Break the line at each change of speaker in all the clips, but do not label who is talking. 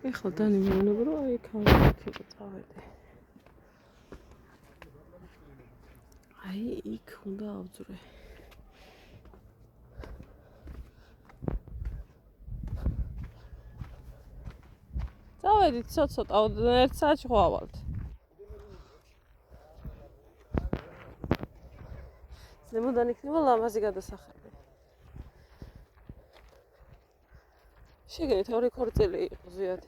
ეხლა დანი მეუბნება რომ აი ქავი წავედი. აი იქ უნდა ავძვრე. წავედით ცოტა, ერთ საათში ხო ავალთ. ზემოდან იქნება ლამაზი გადასახადი. შეგენით ორი ქორწილი იყო ზიად.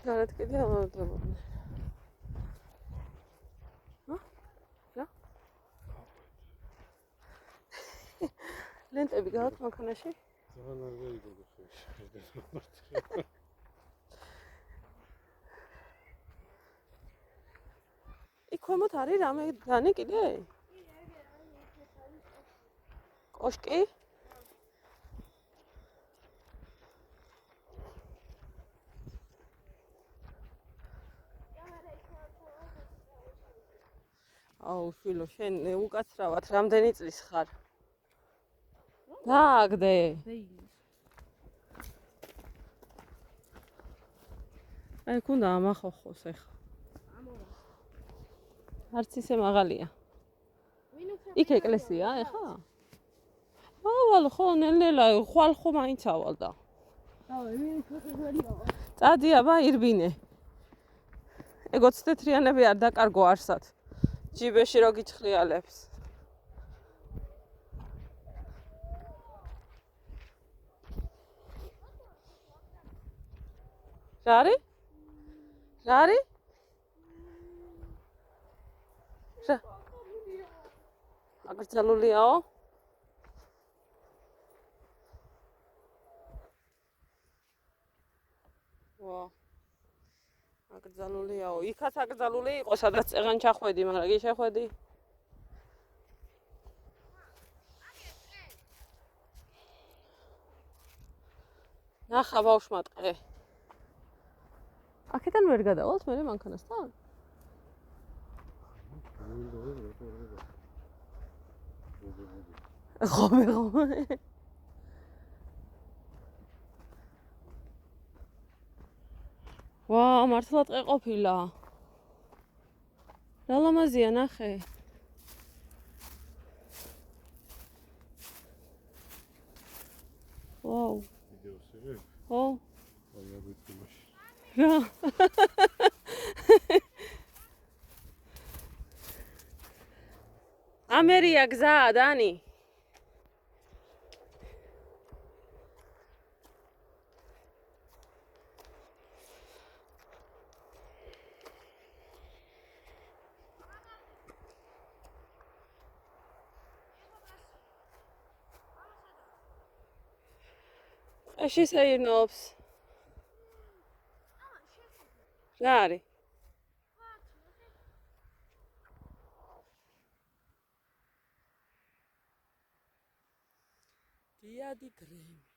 გარეთ კიდე ამოვდებოდნენ. რა? ლენტები გააქვთ მანქანაში?
ძალიან არ გაიგო ხო.
იქ ქვემოთ არის რამე დანი კიდე? კოშკი? აუ შვილო შენ უკაცრავად რამდენი წლის ხარ? დააგდე. აი ქუნდა ამახოხოს ეხა. არც ისე მაღალია. იქ ეკლესია ეხა? ავალ ხო ნელ-ნელა ხვალ ხო მაინც ავალდა. წადი აბა ირბინე. ეგ 20 თეთრიანები არ დაკარგო არსად. ჯიბეში რო გიჩხლიალებს. რა არის? რა არის? რა? აკრძალულიაო? ვა. აკრძალულიაო. იქაც აკრძალული იყო, სადაც წეღან ჩახვედი, მაგრამ კი შეხვედი. ნახა ბავშვმა ტყე. აქედან ვერ გადავალთ მე მანქანასთან? ხომე. ვა, მართლა ტყე ყოფილა. რა ლამაზია ნახე. ვაუ.
ვიდეოსები?
ხო.
აი აგიტიმაში.
რა? ამერია გზა, დანი. ეში შეინობს. რა არის? დიადი გრემი.